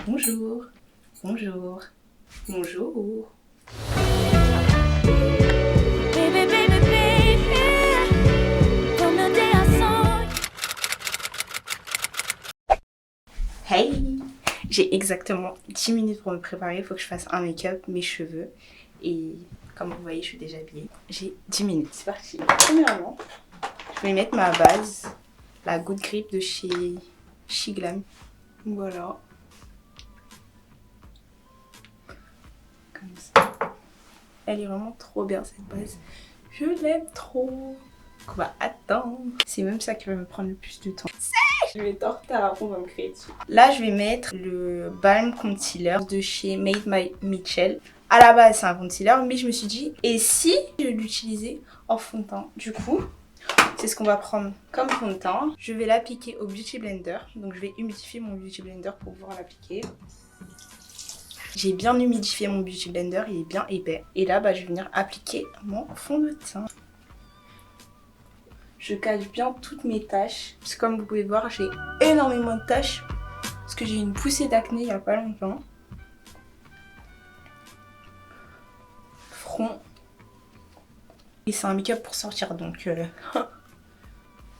Bonjour, bonjour, bonjour. Baby, baby, baby, from the day I saw you. Hey, j'ai exactement 10 minutes pour me préparer, il faut que je fasse un make-up, mes cheveux et comme vous voyez je suis déjà habillée. J'ai 10 minutes, c'est parti. Premièrement, je vais mettre ma base, la Good Grip de chez Shiglam. Voilà. Comme ça. Elle est vraiment trop bien cette base. Je l'aime trop. On va attendre. C'est même ça qui va me prendre le plus de temps. Je vais être en retard, on va me créer dessus. Là, je vais mettre le Balm Concealer de chez Made by Mitchell. À la base, c'est un concealer, mais je me suis dit, et si je l'utilisais en fond de teint? Du coup, c'est ce qu'on va prendre comme fond de teint. Je vais l'appliquer au Beauty Blender. Donc, je vais humidifier mon Beauty Blender pour pouvoir l'appliquer. J'ai bien humidifié mon Beauty Blender, il est bien épais. Et là, je vais venir appliquer mon fond de teint. Je cache bien toutes mes taches. Parce que comme vous pouvez voir, j'ai énormément de taches. Parce que j'ai eu une poussée d'acné il n'y a pas longtemps. Front. Et c'est un make-up pour sortir, donc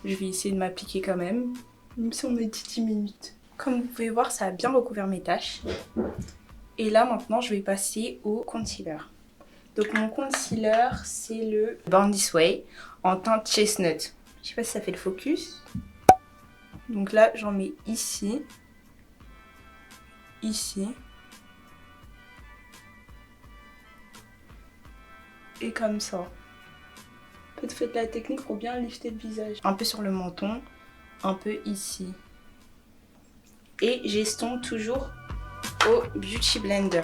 je vais essayer de m'appliquer quand même. Même si on est 10 minutes. Comme vous pouvez voir, ça a bien recouvert mes taches. Et là, maintenant, je vais passer au concealer. Donc, mon concealer, c'est le Born This Way en teinte Chestnut. Je sais pas si ça fait le focus. Donc là, j'en mets ici. Ici. Et comme ça. En fait, faites la technique pour bien lifter le visage. Un peu sur le menton, un peu ici. Et j'estompe toujours au Beauty Blender.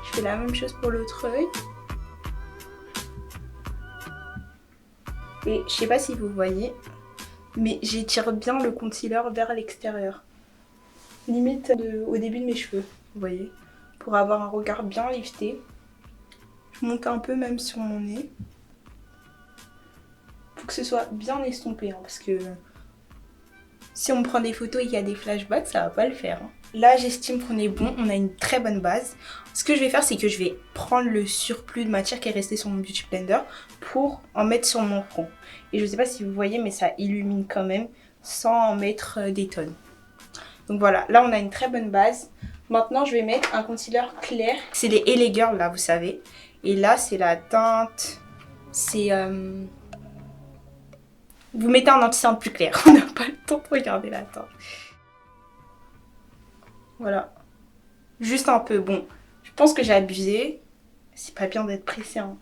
Je fais la même chose pour l'autre œil. Et je sais pas si vous voyez, mais j'étire bien le concealer vers l'extérieur. Limite au début de mes cheveux, vous voyez. Pour avoir un regard bien lifté. Je monte un peu même sur mon nez. Faut que ce soit bien estompé, hein, parce que si on me prend des photos et qu'il y a des flashbacks, ça va pas le faire. Hein. Là, j'estime qu'on est bon, on a une très bonne base. Ce que je vais faire, c'est que je vais prendre le surplus de matière qui est resté sur mon Beauty Blender pour en mettre sur mon front. Et je sais pas si vous voyez, mais ça illumine quand même sans en mettre des tonnes. Donc voilà, là on a une très bonne base. Maintenant, je vais mettre un concealer clair. C'est les LA Girl, là, vous savez. Et là, c'est la teinte... C'est... Vous mettez un anti-cerne plus clair. On n'a pas le temps de regarder la teinte. Voilà. Juste un peu. Bon, je pense que j'ai abusé. C'est pas bien d'être pressé. Hein.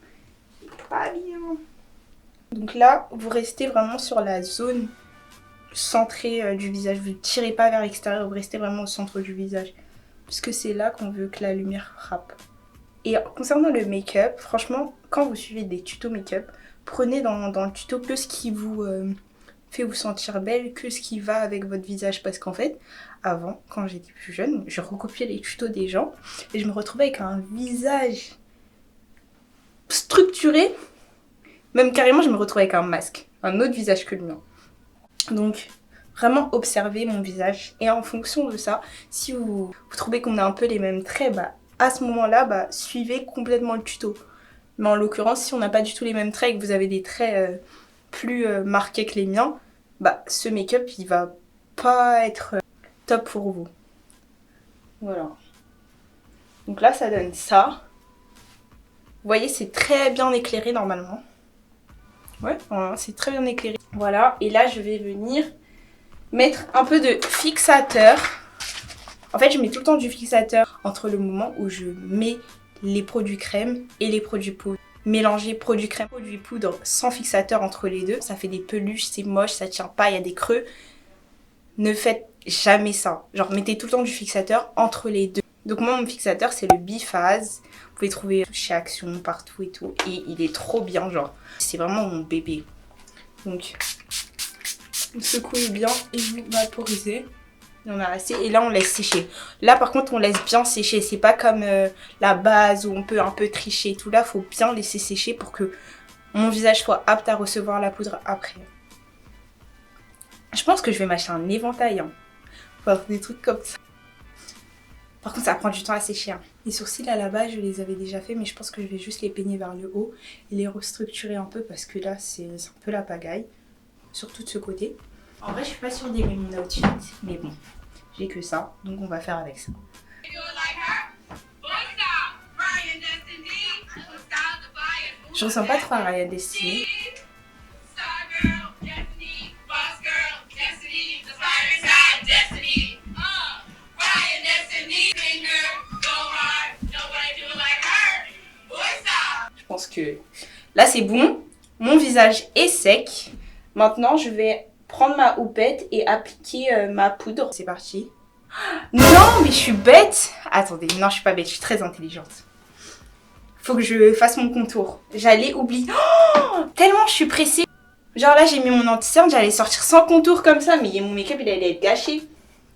C'est pas bien. Donc là, vous restez vraiment sur la zone centrée du visage. Vous ne tirez pas vers l'extérieur. Vous restez vraiment au centre du visage. Parce que c'est là qu'on veut que la lumière frappe. Et concernant le make-up, franchement, quand vous suivez des tutos make-up, prenez dans le tuto que ce qui vous fait vous sentir belle, que ce qui va avec votre visage. Parce qu'en fait, avant, quand j'étais plus jeune, je recopiais les tutos des gens et je me retrouvais avec un visage structuré. Même carrément, je me retrouvais avec un masque, un autre visage que le mien. Donc, vraiment observez mon visage. Et en fonction de ça, si vous trouvez qu'on a un peu les mêmes traits, à ce moment-là, suivez complètement le tuto. Mais en l'occurrence, si on n'a pas du tout les mêmes traits et que vous avez des traits plus marqués que les miens, ce make-up, il va pas être top pour vous. Voilà. Donc là, ça donne ça. Vous voyez, c'est très bien éclairé normalement. Ouais, voilà, c'est très bien éclairé. Voilà, et là, je vais venir mettre un peu de fixateur. En fait, je mets tout le temps du fixateur entre le moment où je mets les produits crème et les produits poudre. Mélanger produits crème, produits poudre sans fixateur entre les deux, ça fait des peluches, c'est moche, ça tient pas, il y a des creux. Ne faites jamais ça. Genre, mettez tout le temps du fixateur entre les deux. Donc moi, mon fixateur, c'est le Biphase. Vous pouvez trouver chez Action, partout et tout. Et il est trop bien, genre. C'est vraiment mon bébé. Donc, vous secouez bien et vous vaporisez. Il y en a assez. Et là, on laisse sécher. Là, par contre, on laisse bien sécher. C'est pas comme la base où on peut un peu tricher et tout. Là, il faut bien laisser sécher pour que mon visage soit apte à recevoir la poudre après. Je pense que je vais m'acheter un éventail. Hein. Enfin, des trucs comme ça. Par contre, ça prend du temps à sécher. Hein. Les sourcils à la base, je les avais déjà fait, mais je pense que je vais juste les peigner vers le haut et les restructurer un peu parce que là, c'est un peu la pagaille. Surtout de ce côté. En vrai, je suis pas sûre d'aimer mon outfit, mais bon, j'ai que ça, donc on va faire avec ça. Je ressemble pas trop à Ryan Destiny. Je pense que là c'est bon, mon visage est sec. Maintenant je vais prendre ma houppette et appliquer ma poudre. C'est parti. Non mais je suis bête. Attendez, non je suis pas bête, je suis très intelligente. Faut que je fasse mon contour. J'allais oublier. Oh, tellement je suis pressée. Genre là j'ai mis mon anti-cerne, j'allais sortir sans contour comme ça, mais mon make-up il allait être gâché.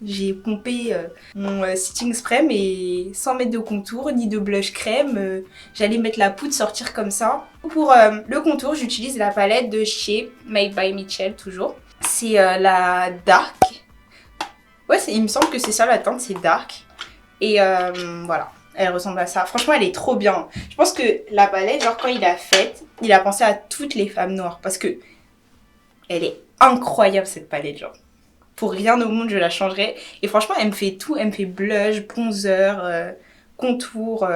J'ai pompé mon setting spray mais sans mettre de contour ni de blush crème. J'allais mettre la poudre, sortir comme ça. Pour le contour, j'utilise la palette de chez Made by Mitchell toujours. C'est la Dark. Ouais, il me semble que c'est ça la teinte, c'est Dark. Et voilà, elle ressemble à ça. Franchement, elle est trop bien. Je pense que la palette, genre quand il l'a faite, il a pensé à toutes les femmes noires. Parce que elle est incroyable cette palette, genre. Pour rien au monde, je la changerais. Et franchement, elle me fait tout. Elle me fait blush, bronzer, contour.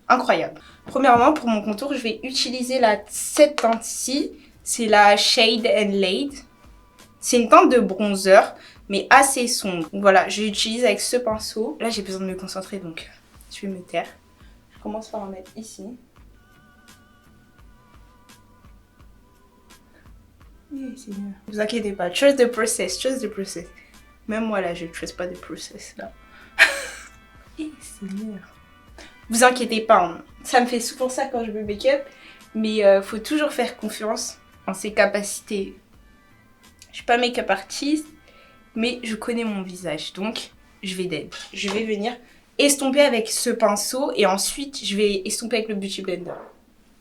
Incroyable. Premièrement, pour mon contour, je vais utiliser cette teinte-ci. C'est la Shade and Laid. C'est une teinte de bronzer, mais assez sombre. Donc voilà, je l'utilise avec ce pinceau. Là, j'ai besoin de me concentrer, donc je vais me taire. Je commence par en mettre ici. Oui, Seigneur. Ne vous inquiétez pas, trust the process, trust the process. Même moi là, je ne trust pas the process là. Eh, Seigneur. Vous inquiétez pas, hein. Ça me fait souvent ça quand je me make-up, mais faut toujours faire confiance en ses capacités. Je suis pas make-up artiste, mais je connais mon visage, donc je vais d'aide. Je vais venir estomper avec ce pinceau et ensuite je vais estomper avec le Beauty Blender.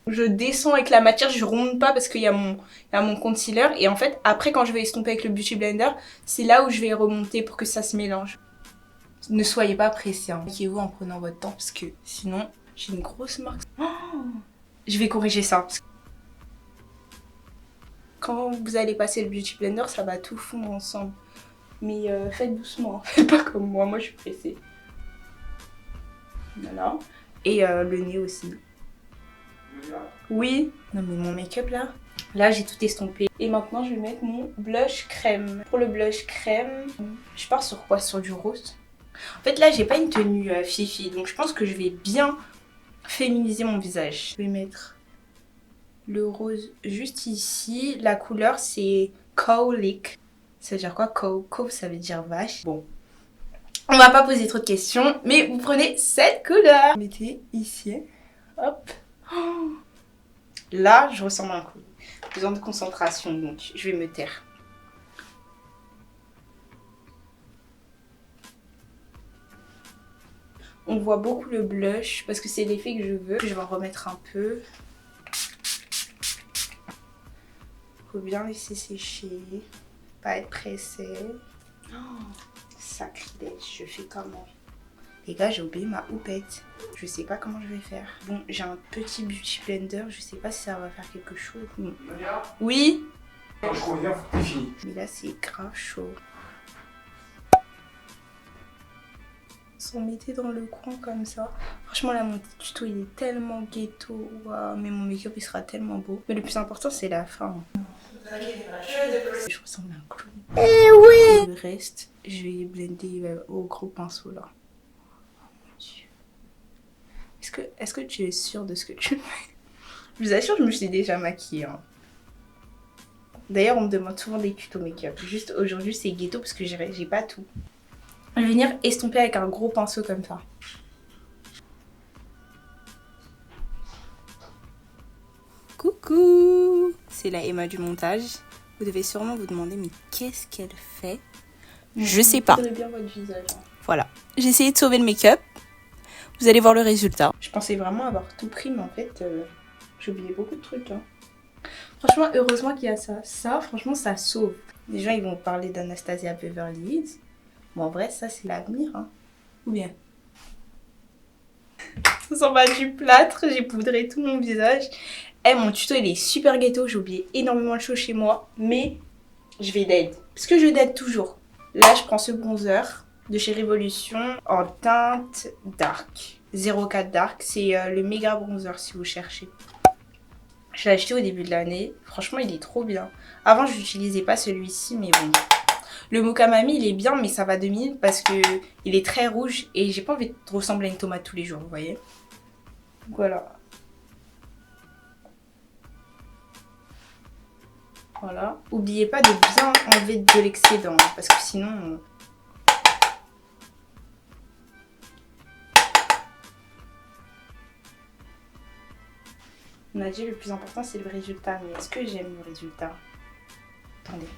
Je descends avec la matière, je ronde pas parce qu'il y a mon concealer. Et en fait, après quand je vais estomper avec le Beauty Blender, c'est là où je vais remonter pour que ça se mélange. Ne soyez pas pressés, hein. Mettez-vous en prenant votre temps parce que sinon, j'ai une grosse marque. Oh, je vais corriger ça. Quand vous allez passer le Beauty Blender, ça va tout fondre ensemble. Mais faites doucement, faites pas comme moi je suis pressée. Voilà. Et le nez aussi. Oui. Non mais mon make-up là j'ai tout estompé. Et maintenant je vais mettre mon blush crème. Pour le blush crème, je pars sur quoi? Sur du rose. En fait là j'ai pas une tenue fifi, donc je pense que je vais bien féminiser mon visage. Je vais mettre le rose juste ici. La couleur c'est Cowlick. Ça veut dire quoi? Cow ça veut dire vache. Bon. On va pas poser trop de questions, mais vous prenez cette couleur. Vous mettez ici. Hop. Oh. Là, je ressemble à un coup. Besoin de concentration, donc je vais me taire. On voit beaucoup le blush parce que c'est l'effet que je veux. Je vais en remettre un peu. Faut bien laisser sécher. Pas être pressé. Oh, sacrilège, je fais comment? Les gars, j'ai oublié ma houppette. Je sais pas comment je vais faire. Bon, j'ai un petit Beauty Blender. Je sais pas si ça va faire quelque chose. Oui. Quand je reviens, faut que tu finis. Mais là, c'est grave chaud. S'en mettez dans le coin comme ça. Franchement, là, mon tuto, il est tellement ghetto. Wow, mais mon make-up, il sera tellement beau. Mais le plus important, c'est la fin. Je ressemble à un clown. Et oui. Le reste, je vais blender au gros pinceau, là. Est-ce que tu es sûre de ce que tu fais? Je vous assure, je me suis déjà maquillée. Hein. D'ailleurs, on me demande souvent des tutos make-up. Juste aujourd'hui, c'est ghetto parce que j'ai pas tout. Je vais venir estomper avec un gros pinceau comme ça. Coucou! C'est la Emma du montage. Vous devez sûrement vous demander, mais qu'est-ce qu'elle fait? Je sais pas. Bien votre visage. Hein. Voilà. J'ai essayé de sauver le make-up. Vous allez voir le résultat. Je pensais vraiment avoir tout pris, mais en fait, j'ai oublié beaucoup de trucs. Hein. Franchement, heureusement qu'il y a ça. Ça, franchement, ça sauve. Les gens, ils vont parler d'Anastasia Beverly Hills. Bon, en vrai, ça, c'est l'avenir. Hein. Ou bien. Ça s'en va du plâtre. J'ai poudré tout mon visage. Eh, mon tuto, il est super ghetto. J'ai oublié énormément de choses chez moi. Mais je vais d'aide. Parce que je d'aide toujours. Là, je prends ce bronzer de chez Révolution en teinte dark. 04 dark. C'est le méga bronzer si vous cherchez. Je l'ai acheté au début de l'année. Franchement, il est trop bien. Avant, je n'utilisais pas celui-ci, mais bon. Le Mokamami, il est bien, mais ça va 2 minutes parce que il est très rouge et j'ai pas envie de ressembler à une tomate tous les jours, vous voyez. Donc voilà. Voilà. N'oubliez pas de bien enlever de l'excédent parce que sinon... On a dit le plus important c'est le résultat, mais est-ce que j'aime le résultat? Attendez.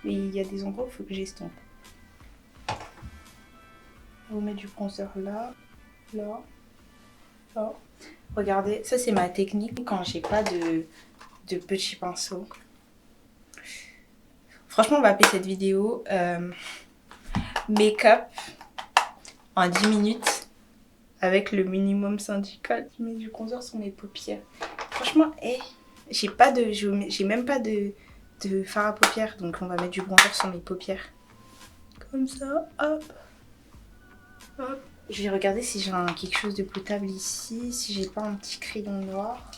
Mais il y a des endroits où il faut que j'estompe. On va mettre du bronzer là, là, là. Regardez, ça c'est ma technique quand j'ai pas de petits pinceaux. Franchement, on va appeler cette vidéo make-up en 10 minutes avec le minimum syndical. Je mets du bronzer sur mes paupières. Franchement, j'ai même pas de fard à paupières, donc on va mettre du bronzer sur mes paupières. Comme ça, hop, hop. Je vais regarder si j'ai quelque chose de potable ici, si j'ai pas un petit crayon noir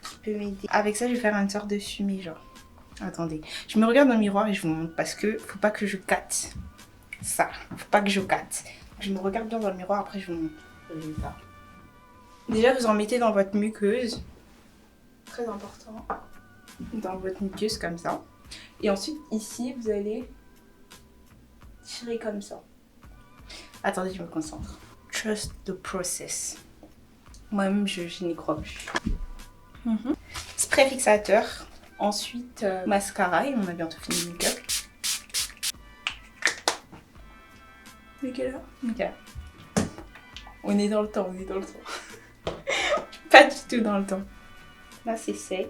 qui peut m'aider. Avec ça, je vais faire une sorte de fumée, genre. Attendez, je me regarde dans le miroir et je vous montre parce que faut pas que je cate ça. Faut pas que je cate. Je me regarde bien dans le miroir, après je vous montre le résultat. Déjà, vous en mettez dans votre muqueuse. Très important. Dans votre muqueuse comme ça. Et ensuite, ici, vous allez tirer comme ça. Attendez, je me concentre. Trust the process. Moi-même, je n'y crois plus. Spray fixateur. Ensuite, mascara. Et on a bientôt fini le make-up. Mais quelle heure? Ok. On est dans le temps, Pas du tout dans le temps. Là, c'est sec.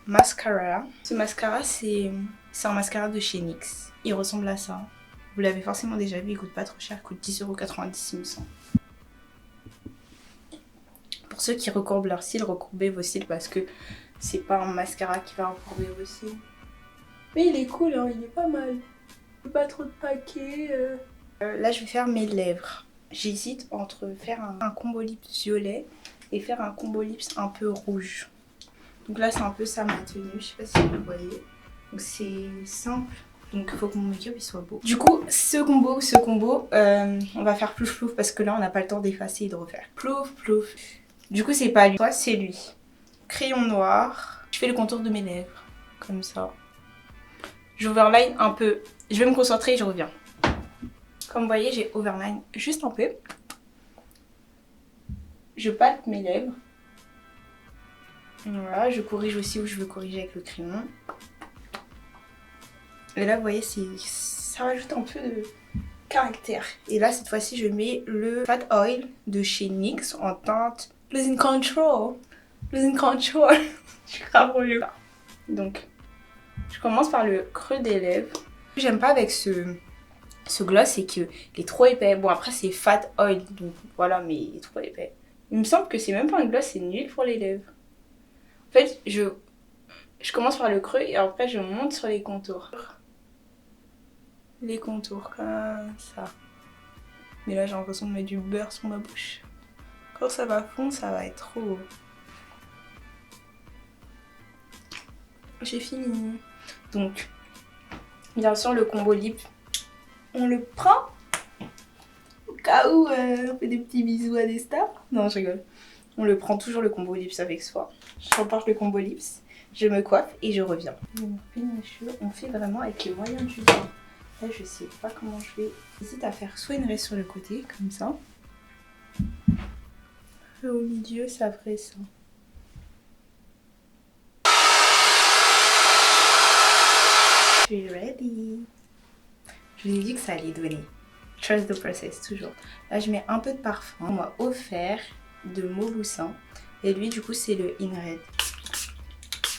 Mascara. Ce mascara, c'est un mascara de chez NYX. Il ressemble à ça. Vous l'avez forcément déjà vu, il coûte pas trop cher, il coûte 10,90 € il me semble. Pour ceux qui recourbent leurs cils, recourbez vos cils parce que c'est pas un mascara qui va recourber vos cils. Mais il est cool, hein, il est pas mal. Pas trop de paquets. Là, je vais faire mes lèvres. J'hésite entre faire un combo lips violet et faire un combo lips un peu rouge. Donc là, c'est un peu ça ma tenue, je sais pas si vous le voyez. Donc c'est simple. Donc il faut que mon make-up il soit beau. Du coup, ce combo, on va faire plouf plouf parce que là on n'a pas le temps d'effacer et de refaire. Plouf plouf. Du coup, c'est pas lui, toi c'est lui. Crayon noir. Je fais le contour de mes lèvres. Comme ça. J'overline un peu. Je vais me concentrer et je reviens. Comme vous voyez, j'ai overline juste un peu. Je palpe mes lèvres. Voilà, je corrige aussi où je veux corriger avec le crayon. Et là, vous voyez, ça rajoute un peu de caractère. Et là, cette fois-ci, je mets le Fat Oil de chez NYX en teinte Losing Control. Losing Control. Je suis grave relou. Donc, je commence par le creux des lèvres. Ce que j'aime pas avec ce gloss, c'est qu'il est trop épais. Bon, après, c'est Fat Oil, donc voilà, mais il est trop épais. Il me semble que c'est même pas un gloss, c'est une huile pour les lèvres. En fait, je commence par le creux et après, je monte sur les contours. Les contours comme ça. Mais là j'ai l'impression de mettre du beurre sur ma bouche. Quand ça va fondre, ça va être trop. J'ai fini. Donc, bien sûr le combo lip, on le prend. Au cas où on fait des petits bisous à des stars. Non, je rigole. On le prend toujours le combo lips avec soi. Je remporte le combo lips, je me coiffe et je reviens. On fait mes cheveux, on fait vraiment avec les moyens du bord. Là, je sais pas comment je vais. J'hésite à faire soit une raie sur le côté, comme ça. Et au milieu, ça ferait ça. Je suis ready. Je vous ai dit que ça allait donner. Trust the process, toujours. Là, je mets un peu de parfum. On m'a offert de Mauboussin. Et lui, du coup, c'est le In Red.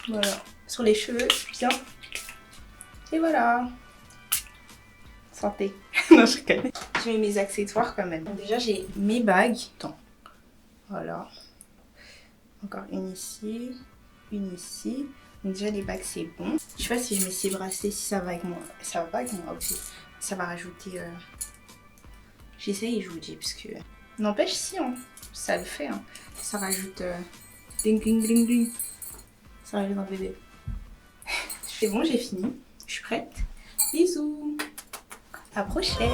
Voilà. Sur les cheveux, bien. Et voilà. Santé. Non, je rigole. Je mets mes accessoires quand même. Donc déjà, j'ai mes bagues. Attends. Voilà. Encore une ici. Une ici. Donc déjà, les bagues, c'est bon. Je sais pas si je mets ces bracelets, si ça va avec moi. Ça va pas avec mon outfit. Ça va rajouter... J'essaye, je vous dis, parce que... N'empêche, si, hein. Ça le fait. Hein. Ça rajoute... Ding, ding, ding, ding. Ça rajoute un bébé. C'est bon, j'ai fini. Je suis prête. Bisous. À la prochaine.